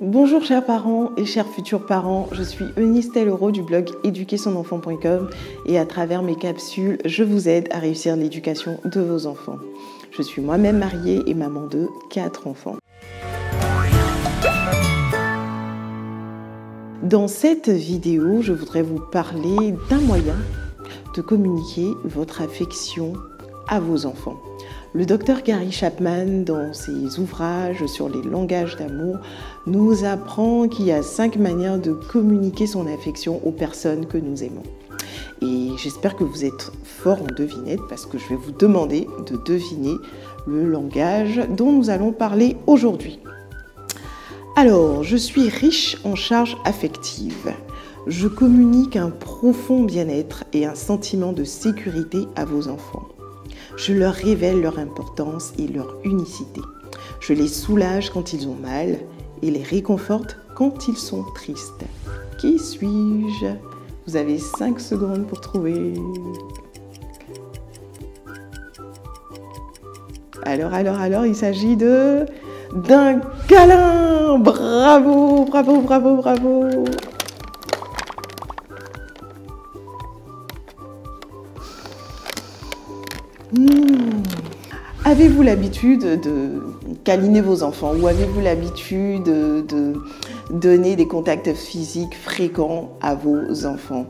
Bonjour chers parents et chers futurs parents, je suis Eunice Tellereau du blog éduquersonenfant.com et à travers mes capsules, je vous aide à réussir l'éducation de vos enfants. Je suis moi-même mariée et maman de 4 enfants. Dans cette vidéo, je voudrais vous parler d'un moyen de communiquer votre affection à vos enfants. Le docteur Gary Chapman, dans ses ouvrages sur les langages d'amour, nous apprend qu'il y a 5 manières de communiquer son affection aux personnes que nous aimons. Et j'espère que vous êtes forts en devinettes parce que je vais vous demander de deviner le langage dont nous allons parler aujourd'hui. Alors, je suis riche en charge affective. Je communique un profond bien-être et un sentiment de sécurité à vos enfants. Je leur révèle leur importance et leur unicité. Je les soulage quand ils ont mal et les réconforte quand ils sont tristes. Qui suis-je? Vous avez 5 secondes pour trouver. Alors, il s'agit d'un câlin. Bravo, bravo, bravo, bravo. Avez-vous l'habitude de câliner vos enfants ou avez-vous l'habitude de donner des contacts physiques fréquents à vos enfants?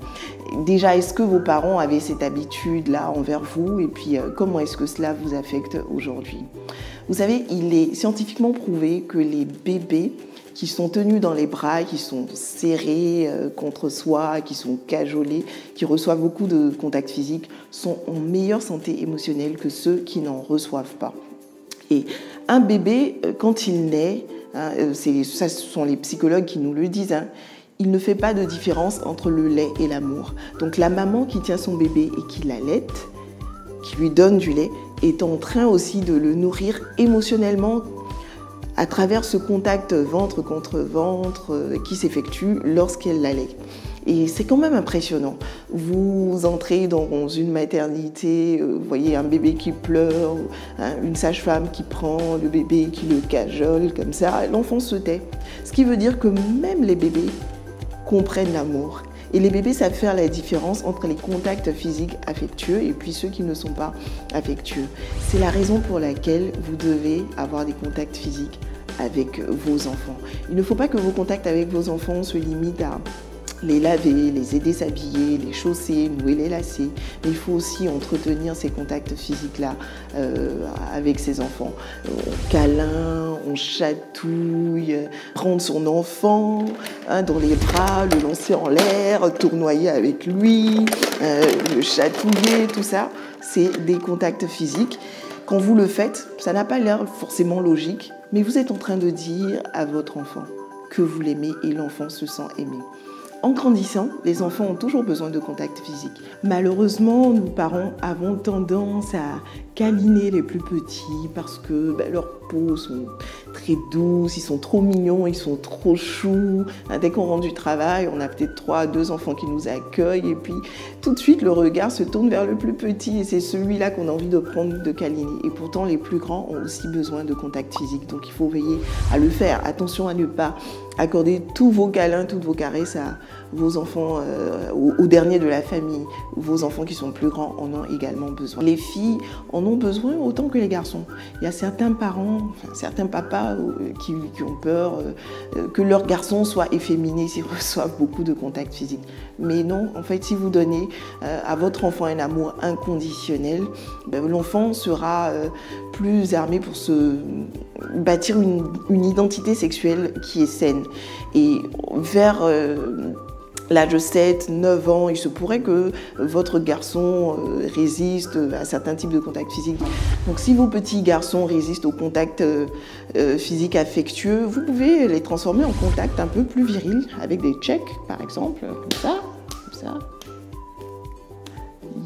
Déjà, est-ce que vos parents avaient cette habitude-là envers vous? Et puis, comment est-ce que cela vous affecte aujourd'hui? Vous savez, il est scientifiquement prouvé que les bébés qui sont tenus dans les bras, qui sont serrés contre soi, qui sont cajolés, qui reçoivent beaucoup de contacts physiques, sont en meilleure santé émotionnelle que ceux qui n'en reçoivent pas. Et un bébé, quand il naît, ce sont les psychologues qui nous le disent, il ne fait pas de différence entre le lait et l'amour. Donc la maman qui tient son bébé et qui l'allaite, qui lui donne du lait, est en train aussi de le nourrir émotionnellement à travers ce contact ventre contre ventre qui s'effectue lorsqu'elle l'allait. Et c'est quand même impressionnant. Vous entrez dans une maternité, vous voyez un bébé qui pleure, une sage-femme qui prend le bébé, qui le cajole comme ça, l'enfant se tait. Ce qui veut dire que même les bébés comprennent l'amour. Et les bébés savent faire la différence entre les contacts physiques affectueux et puis ceux qui ne sont pas affectueux. C'est la raison pour laquelle vous devez avoir des contacts physiques avec vos enfants. Il ne faut pas que vos contacts avec vos enfants se limitent à les laver, les aider à s'habiller, les chausser, nouer les lacets. Mais il faut aussi entretenir ces contacts physiques-là avec ses enfants. On câlin, on chatouille, prendre son enfant dans les bras, le lancer en l'air, tournoyer avec lui, le chatouiller, tout ça, c'est des contacts physiques. Quand vous le faites, ça n'a pas l'air forcément logique, mais vous êtes en train de dire à votre enfant que vous l'aimez et l'enfant se sent aimé. En grandissant, les enfants ont toujours besoin de contact physique. Malheureusement, nous parents avons tendance à câliner les plus petits parce que leurs peaux sont très douces, ils sont trop mignons, ils sont trop choux. Dès qu'on rentre du travail, on a peut-être 3 à 2 enfants qui nous accueillent et puis tout de suite le regard se tourne vers le plus petit et c'est celui-là qu'on a envie de prendre, de câliner. Et pourtant, les plus grands ont aussi besoin de contact physique, donc il faut veiller à le faire. Attention à ne pas accorder tous vos câlins, toutes vos caresses à vos enfants, aux derniers de la famille. Vos enfants qui sont plus grands en ont également besoin. Les filles en ont besoin autant que les garçons. Il y a certains parents, certains papas qui ont peur que leurs garçons soient efféminés s'ils reçoivent beaucoup de contacts physiques. Mais non, en fait, si vous donnez à votre enfant un amour inconditionnel, l'enfant sera plus armé pour se bâtir une identité sexuelle qui est saine. Et vers l'âge de 7, 9 ans, il se pourrait que votre garçon résiste à certains types de contacts physiques. Donc si vos petits garçons résistent aux contacts physiques affectueux, vous pouvez les transformer en contacts un peu plus virils, avec des checks par exemple, comme ça.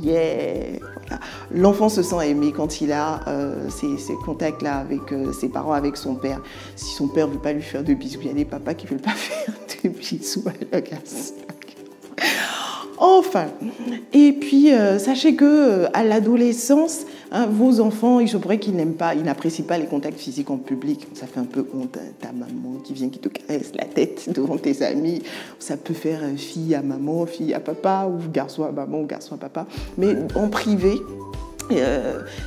Yeah. Voilà. L'enfant se sent aimé quand il a ces contacts-là avec ses parents, avec son père. Si son père ne veut pas lui faire de bisous, il y a des papas qui ne veulent pas faire de bisous à la gosse. Enfin, et puis sachez que à l'adolescence, Hein, vos enfants, il se pourrait qu'ils n'aiment pas, ils n'apprécient pas les contacts physiques en public. Ça fait un peu honte, hein, ta maman qui vient, qui te caresse la tête devant tes amis. Ça peut faire fille à maman, fille à papa, ou garçon à maman, ou garçon à papa. Mais en privé,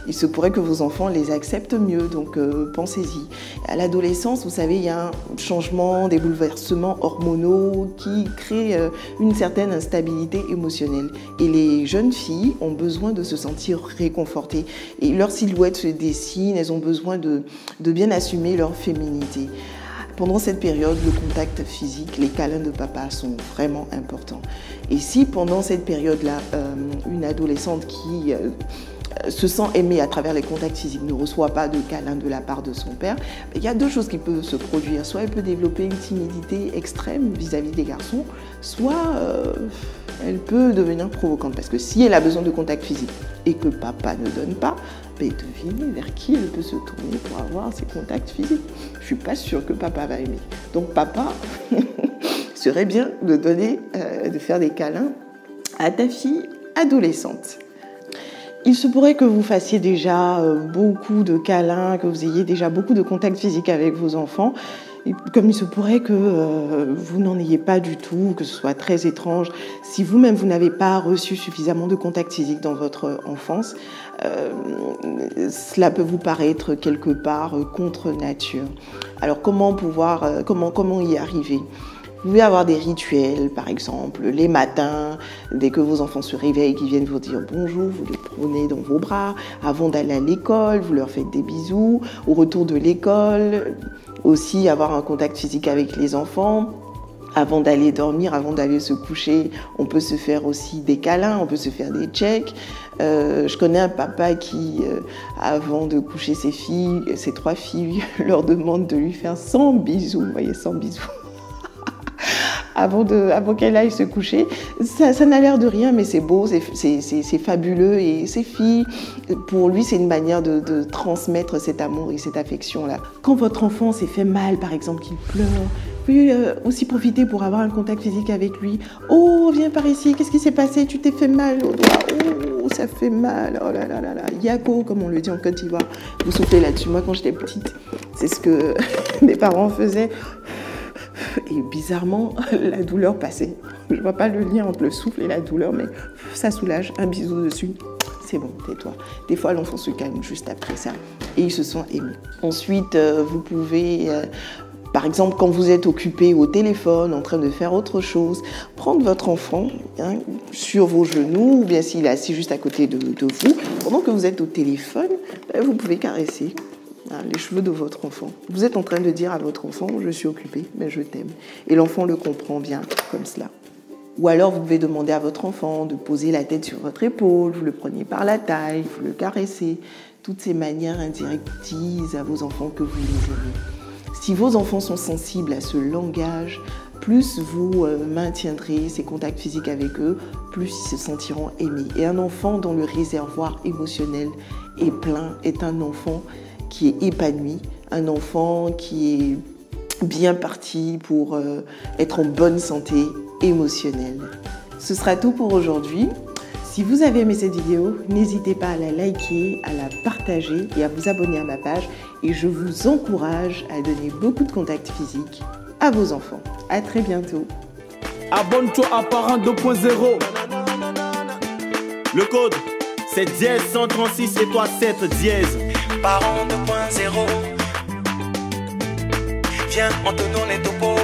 il se pourrait que vos enfants les acceptent mieux, donc pensez-y. À l'adolescence, vous savez, il y a un changement, des bouleversements hormonaux qui créent une certaine instabilité émotionnelle. Et les jeunes filles ont besoin de se sentir réconfortées. Et leur silhouette se dessine, elles ont besoin de bien assumer leur féminité. Pendant cette période, le contact physique, les câlins de papa sont vraiment importants. Et si pendant cette période-là, une adolescente qui se sent aimée à travers les contacts physiques, ne reçoit pas de câlin de la part de son père, il y a deux choses qui peuvent se produire. Soit elle peut développer une timidité extrême vis-à-vis des garçons, soit elle peut devenir provocante. Parce que si elle a besoin de contact physique et que papa ne donne pas, devinez vers qui elle peut se tourner pour avoir ces contacts physiques. Je ne suis pas sûre que papa va aimer. Donc papa, serait bien de donner, de faire des câlins à ta fille adolescente. Il se pourrait que vous fassiez déjà beaucoup de câlins, que vous ayez déjà beaucoup de contacts physiques avec vos enfants. Et comme il se pourrait que vous n'en ayez pas du tout, que ce soit très étrange, si vous-même vous n'avez pas reçu suffisamment de contacts physiques dans votre enfance, cela peut vous paraître quelque part contre nature. Alors comment y arriver ? Vous pouvez avoir des rituels, par exemple, les matins, dès que vos enfants se réveillent, qu'ils viennent vous dire bonjour, vous les prenez dans vos bras. Avant d'aller à l'école, vous leur faites des bisous. Au retour de l'école, aussi avoir un contact physique avec les enfants. Avant d'aller dormir, avant d'aller se coucher, on peut se faire aussi des câlins, on peut se faire des checks. Je connais un papa qui, avant de coucher ses 3 filles, leur demande de lui faire 100 bisous, vous voyez, 100 bisous. Avant qu'elle aille se coucher. Ça n'a l'air de rien, mais c'est beau, c'est fabuleux. Et ces filles, pour lui, c'est une manière de transmettre cet amour et cette affection-là. Quand votre enfant s'est fait mal, par exemple, qu'il pleure, vous pouvez aussi profiter pour avoir un contact physique avec lui. « Oh, viens par ici, qu'est-ce qui s'est passé? Tu t'es fait mal au doigt. Oh, ça fait mal. Oh là là là là. Yako, comme on le dit en Côte d'Ivoire. » Vous soufflez là-dessus. Moi, quand j'étais petite, c'est ce que mes parents faisaient. Et bizarrement, la douleur passait. Je ne vois pas le lien entre le souffle et la douleur, mais ça soulage. Un bisou dessus, c'est bon, tais-toi. Des fois, l'enfant se calme juste après ça et il se sent ému. Ensuite, vous pouvez, par exemple, quand vous êtes occupé au téléphone, en train de faire autre chose, prendre votre enfant sur vos genoux, ou bien s'il est assis juste à côté de vous, pendant que vous êtes au téléphone, vous pouvez caresser les cheveux de votre enfant. Vous êtes en train de dire à votre enfant « je suis occupé, mais je t'aime ». Et l'enfant le comprend bien comme cela. Ou alors vous pouvez demander à votre enfant de poser la tête sur votre épaule, vous le prenez par la taille, vous le caressez. Toutes ces manières indirectes disent à vos enfants que vous les aimez. Si vos enfants sont sensibles à ce langage, plus vous maintiendrez ces contacts physiques avec eux, plus ils se sentiront aimés. Et un enfant dont le réservoir émotionnel est plein est un enfant qui est épanoui, un enfant qui est bien parti pour être en bonne santé émotionnelle. Ce sera tout pour aujourd'hui. Si vous avez aimé cette vidéo, n'hésitez pas à la liker, à la partager et à vous abonner à ma page. Et je vous encourage à donner beaucoup de contacts physiques à vos enfants. À très bientôt. Abonne-toi à Parent 2.0. Le code, c'est dièse 136 et toi 7 dièse. Parent 2.0. Viens, on te donne les topos.